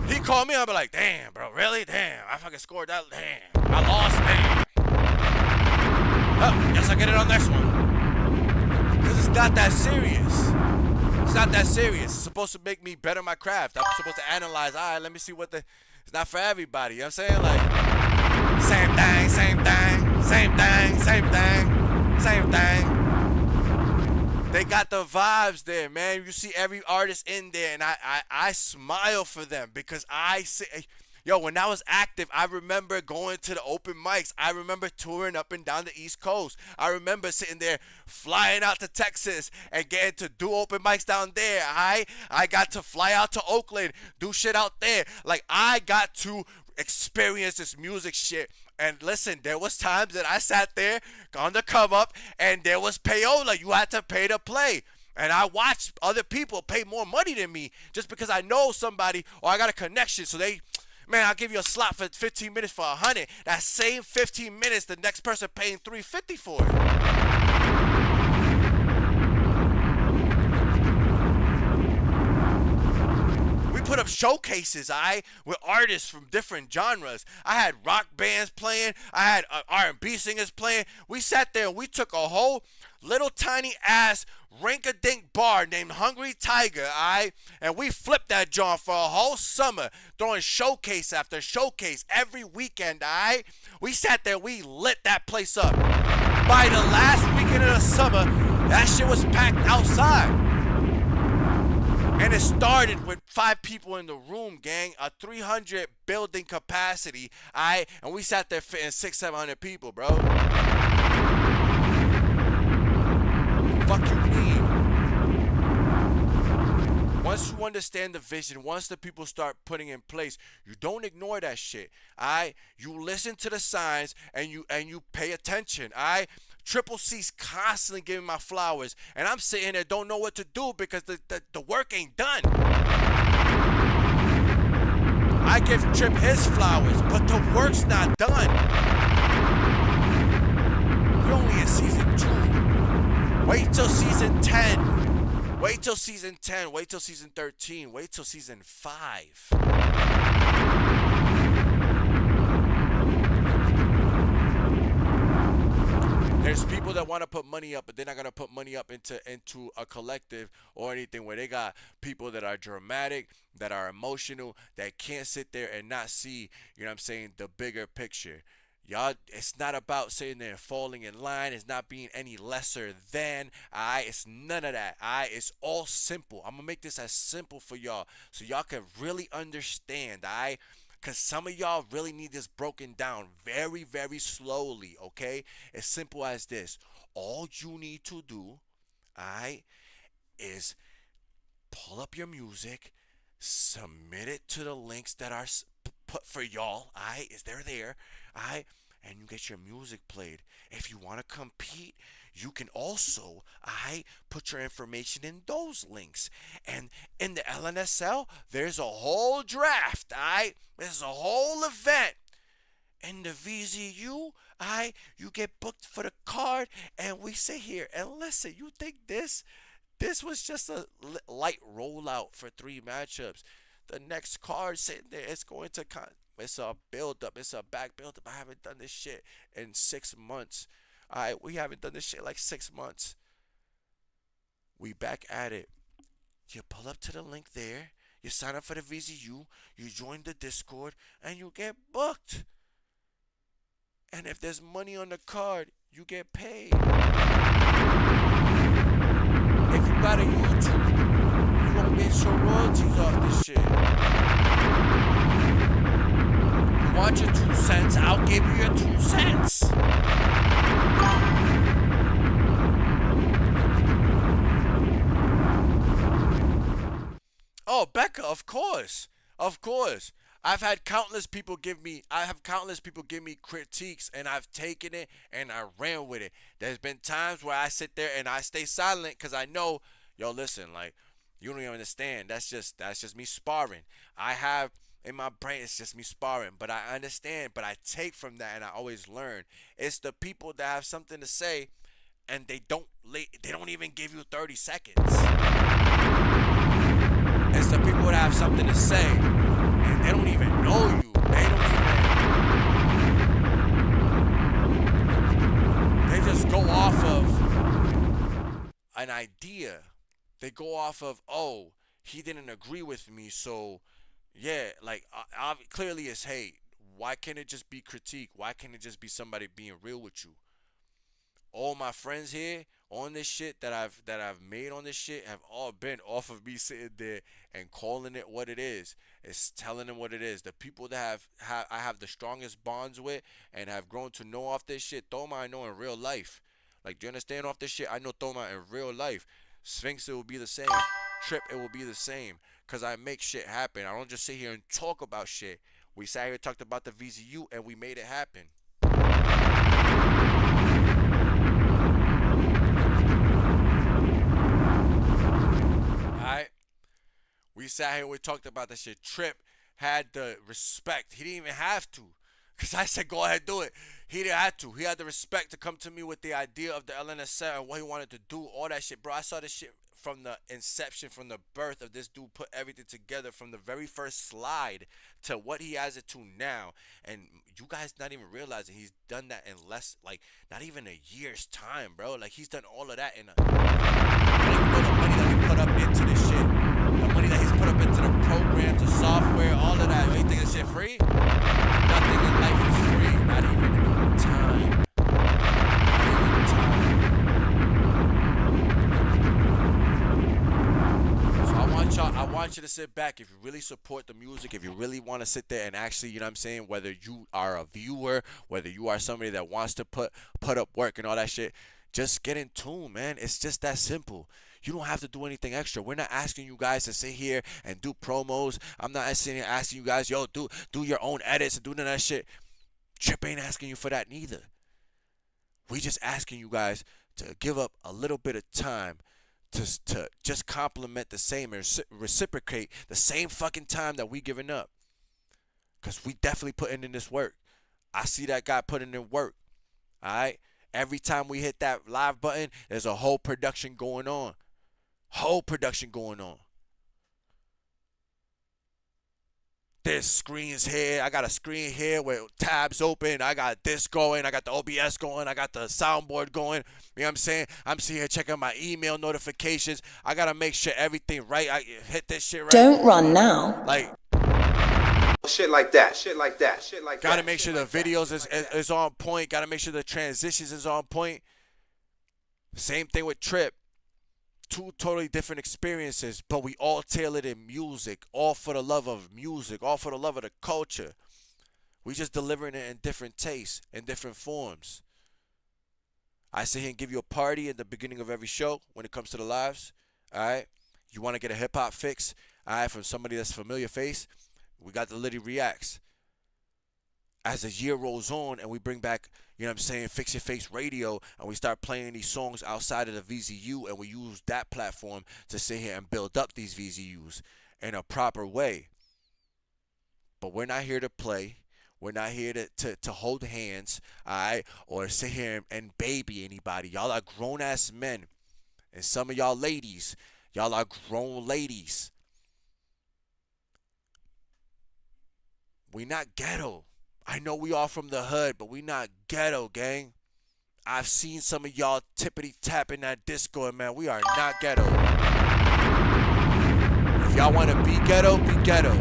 He called me, I'll be like, damn, bro, really? Damn, I fucking scored that. Damn, I lost, damn. Oh, guess I'll get it on next one. Because it's not that serious. It's not that serious. It's supposed to make me better my craft. I'm supposed to analyze, all right, let me see what it's not for everybody. You know what I'm saying? Like, same thing, same thing, same thing, same thing, same thing. They got the vibes there, man. You see every artist in there, and I smile for them because I say, yo, when I was active, I remember going to the open mics. I remember touring up and down the East Coast. I remember sitting there, flying out to Texas and getting to do open mics down there. I got to fly out to Oakland, do shit out there. Like, I got to experience this music shit. And listen, there was times that I sat there on the come up and there was payola. You had to pay to play. And I watched other people pay more money than me just because I know somebody or I got a connection. So man, I'll give you a slot for 15 minutes for 100. That same 15 minutes, the next person paying $350 for it. Put up showcases, with artists from different genres. I had rock bands playing. I had R&B singers playing. We sat there and we took a whole little tiny ass rink-a-dink bar named Hungry Tiger, and we flipped that joint for a whole summer, throwing showcase after showcase every weekend, We sat there, we lit that place up. By the last weekend of the summer, that shit was packed outside. And it started with 5 people in the room, gang, a 300 building capacity, and we sat there fitting 600-700 people, bro. Fuck you mean? Once you understand the vision, once the people start putting in place, you don't ignore that shit. You listen to the signs and you pay attention. Tripl3 C's constantly giving my flowers, and I'm sitting there don't know what to do because the work ain't done. I give Trip his flowers, but the work's not done. We're only in season 2. Wait till season 10. Wait till season 10. Wait till season 13. Wait till season 5. There's people that want to put money up, but they're not going to put money up into a collective or anything where they got people that are dramatic, that are emotional, that can't sit there and not see, you know what I'm saying, the bigger picture. Y'all, it's not about sitting there and falling in line. It's not being any lesser than. It's none of that. It's all simple. I'm going to make this as simple for y'all so y'all can really understand, because some of y'all really need this broken down very, very slowly, okay? As simple as this. All you need to do, is pull up your music, submit it to the links that are put for y'all, is there, and you get your music played. If you want to compete, you can also, put your information in those links. And in the LNSL, there's a whole draft, there's a whole event. In the VZU, you get booked for the card, and we sit here and listen. You think this was just a light rollout for 3 matchups? The next card sitting there, it's going to it's a build-up. It's a back build-up. I haven't done this shit in 6 months. We haven't done this shit like 6 months. We back at it. You pull up to the link there. You sign up for the VZU. You join the Discord, and you get booked. And if there's money on the card, you get paid. If you got a YouTube, you won't get your royalties off this shit. You want your 2 cents? I'll give you your 2 cents. Oh, Becca, of course. I've had countless people give me critiques, and I've taken it and I ran with it. There's been times where I sit there and I stay silent because I know, yo, listen, like, you don't even understand. That's just me sparring. I have in my brain, it's just me sparring, but I understand, but I take from that and I always learn. It's the people that have something to say and they don't even give you 30 seconds. It's the people that have something to say and they don't even know you. They just go off of an idea. They go off of, oh, he didn't agree with me, so yeah, like clearly it's hate. Why can't it just be critique? Why can't it just be somebody being real with you? All my friends here on this shit that I've made on this shit have all been off of me sitting there and calling it what it is. It's telling them what it is. The people that I have the strongest bonds with and have grown to know off this shit, Thoma I know in real life. Like, do you understand off this shit? I know Thoma in real life. Sphinx, it will be the same. Trip, it will be the same. Because I make shit happen. I don't just sit here and talk about shit. We sat here and talked about the VZU and we made it happen. Alright? We sat here and we talked about that shit. Trip had the respect. He didn't even have to. Because I said, go ahead, do it. He didn't have to. He had the respect to come to me with the idea of the LNSL and what he wanted to do. All that shit. Bro, I saw this shit from the inception, from the birth of this dude, put everything together from the very first slide to what he has it to now. And you guys not even realizing he's done that in less, like, not even a year's time, bro. Like, he's done all of that in I don't even know the money that we put up into this shit. The money that he's put up into the programs, the software, all of that. You think this shit free? Nothing in life is free. Not even time. I want you to sit back. If you really support the music, if you really want to sit there and actually, you know what I'm saying, whether you are a viewer, whether you are somebody that wants to put up work and all that shit, just get in tune, man. It's just that simple. You don't have to do anything extra. We're not asking you guys to sit here and do promos. I'm not asking you guys, yo, do your own edits and do none of that shit. Trip ain't asking you for that neither. We just asking you guys to give up a little bit of time to just compliment the same and reciprocate the same fucking time that we giving up. Because we definitely putting in this work. I see that guy putting in work. All right? Every time we hit that live button, there's a whole production going on. Whole production going on. There's screens here. I got a screen here with tabs open. I got this going. I got the OBS going. I got the soundboard going. You know what I'm saying? I'm sitting here checking my email notifications. I got to make sure everything right. I hit this shit right. Don't run now. Like, shit like that. Shit like that. Shit like that. got to make sure the videos is on point. Got to make sure the transitions is on point. Same thing with Trip. Two totally different experiences, but we all tailored in music, all for the love of music, all for the love of the culture. We just delivering it in different tastes, in different forms. I sit here and give you a party at the beginning of every show when it comes to the lives, all right? You want to get a hip-hop fix, all right, from somebody that's familiar face, we got the Litty Reacts. As the year rolls on and we bring back, you know what I'm saying, FixYaFace radio, and we start playing these songs outside of the VZU, and we use that platform to sit here and build up these VZUs in a proper way. But we're not here to play. We're not here to hold hands, all right, or sit here and baby anybody. Y'all are grown-ass men. And some of y'all ladies, y'all are grown ladies. We not ghetto. I know we all from the hood, but we not ghetto, gang. I've seen some of y'all tippity-tapping that Discord, man. We are not ghetto. If y'all want to be ghetto, be ghetto.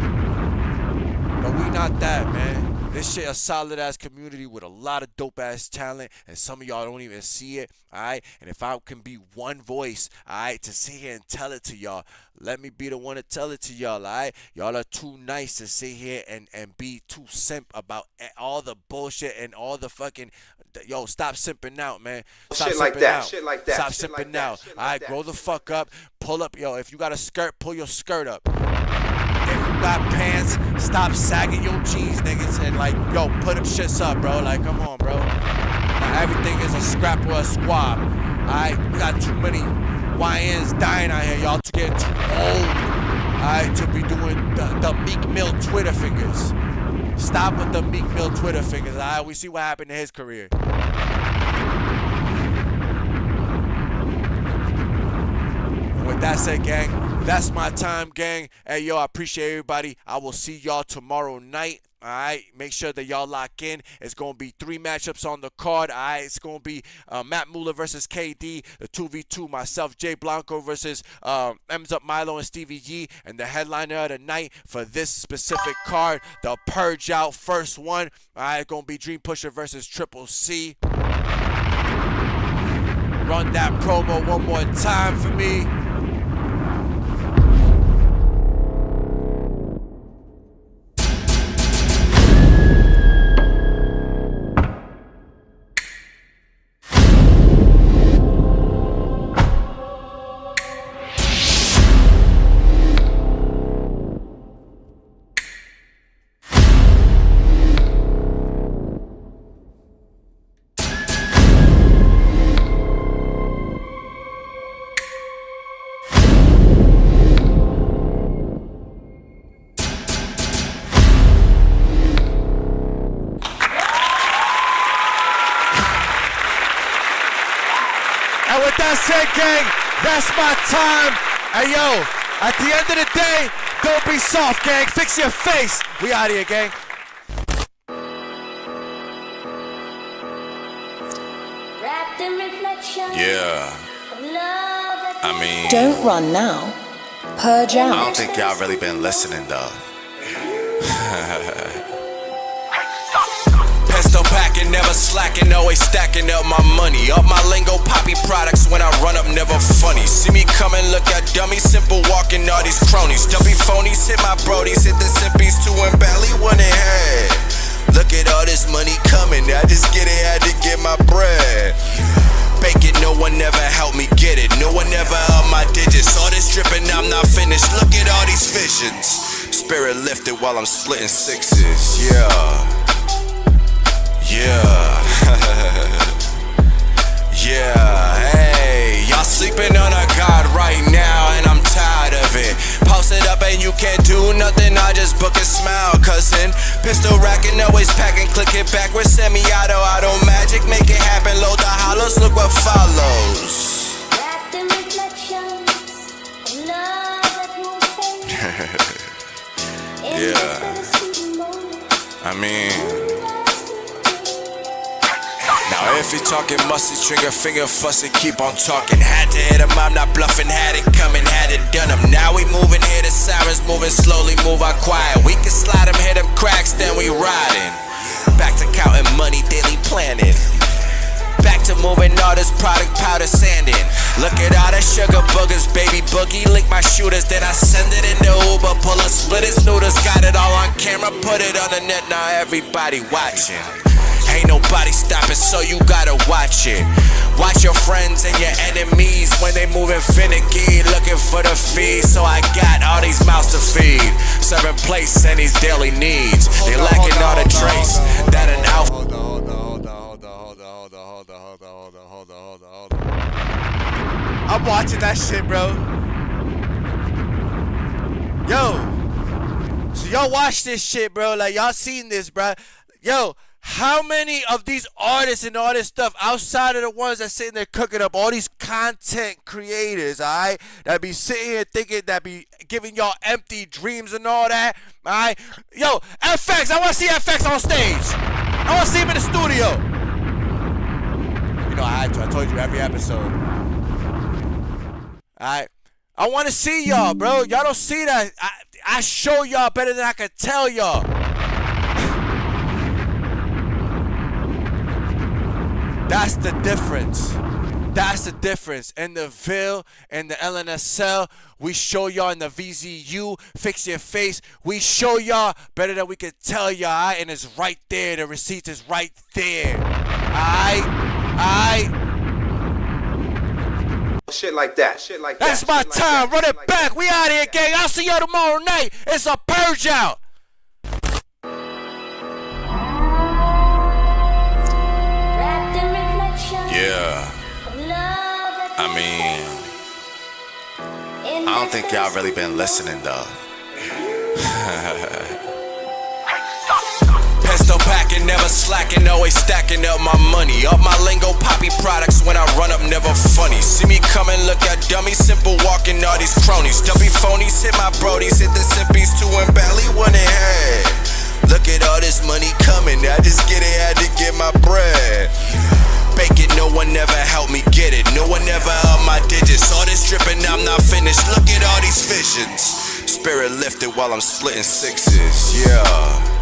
But we not that, man. This shit a solid-ass community with a lot of dope-ass talent, and some of y'all don't even see it, all right? And if I can be one voice, all right, to sit here and tell it to y'all, let me be the one to tell it to y'all, all right? Y'all are too nice to sit here and be too simp about all the bullshit and all the fucking... Yo, stop simping out, man. Stop shit like simping that. out. Shit like that. Stop Shit simping like that. out. Shit All like right, that. grow the fuck up. Pull up. Yo, if you got a skirt, pull your skirt up. If you got pants, stop sagging your jeans, niggas, and like, yo, put them shits up, bro. Like, come on, bro. Now, everything is a scrap or a squab. Alright, we got too many YNs dying out here, y'all, to get too old. Alright, to be doing the Meek Mill Twitter fingers. Stop with the Meek Mill Twitter fingers, alright? We see what happened to his career. And with that said, gang, that's my time, gang. Hey, yo, I appreciate everybody. I will see y'all tomorrow night. All right, make sure that y'all lock in. It's going to be 3 matchups on the card. All right, it's going to be Matt Muller versus KD, the 2v2, myself, Jay Blanco versus M's Up Milo and Stevie Yee. And the headliner of the night for this specific card, the Purge Out first one. All right, it's going to be Dreampusha versus Tripl3 C. Run that promo one more time for me. And with that said, gang, that's my time. Hey, yo, at the end of the day, don't be soft, gang. Fix your face. We out here, gang. Wrapped in reflection. Yeah, I mean, Don't run now. Purge I out. don't think y'all really been listening though. Pesto packing, never slacking, always stacking up my money. Up my lingo, poppy products when I run up, never funny. See me coming, look at dummy, simple walking, all these cronies. Dumpy phonies, hit my brodies, hit the simpies, two and belly, one in head. Look at all this money coming, I just get it, had to get my bread. Bake it, no one ever helped me get it. No one ever up my digits. All this dripping, I'm not finished. Look at all these visions. Spirit lifted while I'm splitting sixes. Yeah. Yeah. Yeah. Hey, y'all sleeping on a god right now, and I'm tired of it. Post it up and you can't do nothing. I just book and smile, cousin. Pistol racking, always packing. Click it backwards, semi-auto, auto magic. Make it happen, load the hollows. Look what follows. Wrapped in reflections of love that won't fade. Yeah. I mean, now if you talking musty, trigger finger fussy, keep on talking. Had to hit him, I'm not bluffing. Had it coming, had it done him. Now we moving, hear the sirens moving slowly, move out quiet. We can slide him, hit him cracks, then we riding. Back to counting money, daily planning. Back to moving all this product, powder sanding. Look at all the sugar boogers, baby boogie. Lick my shooters, then I send it in the Uber. Pull a split his noodles, got it all on camera, put it on the net. Now everybody watching. Ain't nobody stopping, so you gotta watch it. Watch your friends and your enemies when they moving finicky, looking for the feed. So I got all these mouths to feed, serving plates and these daily needs. They lacking all the trace that an alpha. Hold on. I'm watching that shit, bro. Yo, so y'all watch this shit, bro. Like, y'all seen this, bro. Yo, how many of these artists and all this stuff, outside of the ones that sitting there cooking up, all these content creators, alright, that be sitting here thinking, that be giving y'all empty dreams and all that, alright? Yo, FX, I want to see FX on stage. I want to see him in the studio. You know, I told you every episode. Alright, I want to see y'all, bro. Y'all don't see that. I show y'all better than I can tell y'all. That's the difference. That's the difference. In the Ville and the LNSL, we show y'all. In the VZU, FixYaFace, we show y'all better than we can tell y'all. Alright, and it's right there. The receipt is right there. Alright. Shit like that. That's my time. Run it back. We out here, gang. I'll see y'all tomorrow night. It's a Purge Out. Wrapped in reflections Yeah. of love that I mean, I don't think y'all really been listening though. Pistol packing, never slacking, always stacking up my money. Up my lingo, poppy products when I run up, never funny. See me coming, look at dummies, simple walking, all these cronies. Dumpy phonies, hit my brodies, hit the simpies too and badly one in head. Look at all this money coming, I just get it, had to get my bread. Bake it, no one ever helped me get it. No one ever up my digits. All this dripping, I'm not finished. Look at all these visions. Spirit lifted while I'm splitting sixes. Yeah.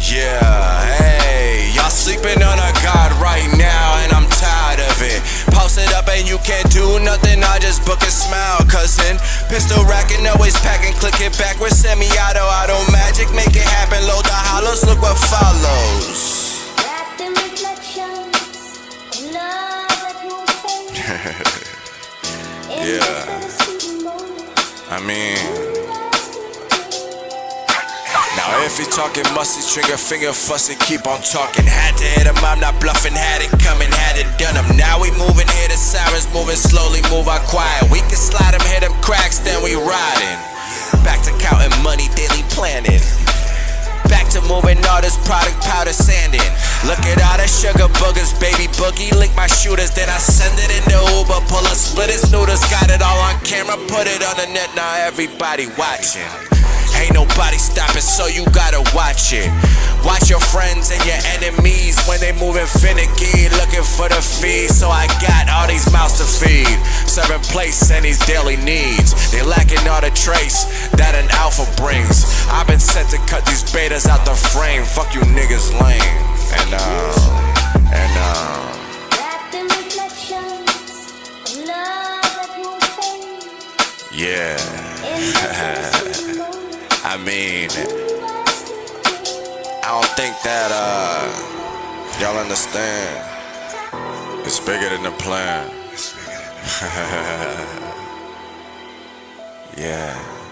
Yeah, hey, y'all sleeping on a god right now, and I'm tired of it. Post it up and you can't do nothing. I just book and smile, cousin. Pistol racking, always packing. Click it backwards, semi-auto, auto magic. Make it happen, load the hollows. Look what follows. wrapped in reflections of love that won't fade. Yeah. I mean, now if you talking musty, trigger finger fussy, keep on talking. Had to hit him, I'm not bluffing. Had it coming, had it done him. Now we moving, hear the sirens moving slowly, move out quiet. We can slide him, hit him cracks, then we riding. Back to counting money, daily planning. Back to moving all this product, powder sanding. Look at all the sugar boogers, baby boogie. Lick my shooters, then I send it in the Uber. Pull a split his noodles, got it all on camera, put it on the net. Now everybody watching. Ain't nobody stopping, so you gotta watch it. Watch your friends and your enemies when they moving finicky, looking for the feed. So I got all these mouths to feed, serving plates and these daily needs. They lacking all the trace that an alpha brings. I've been sent to cut these betas out the frame. Fuck you niggas lame. Wrapped in reflections of love that won't fade. Yeah. I mean, I don't think that Y'all understand? It's bigger than the plan. Yeah.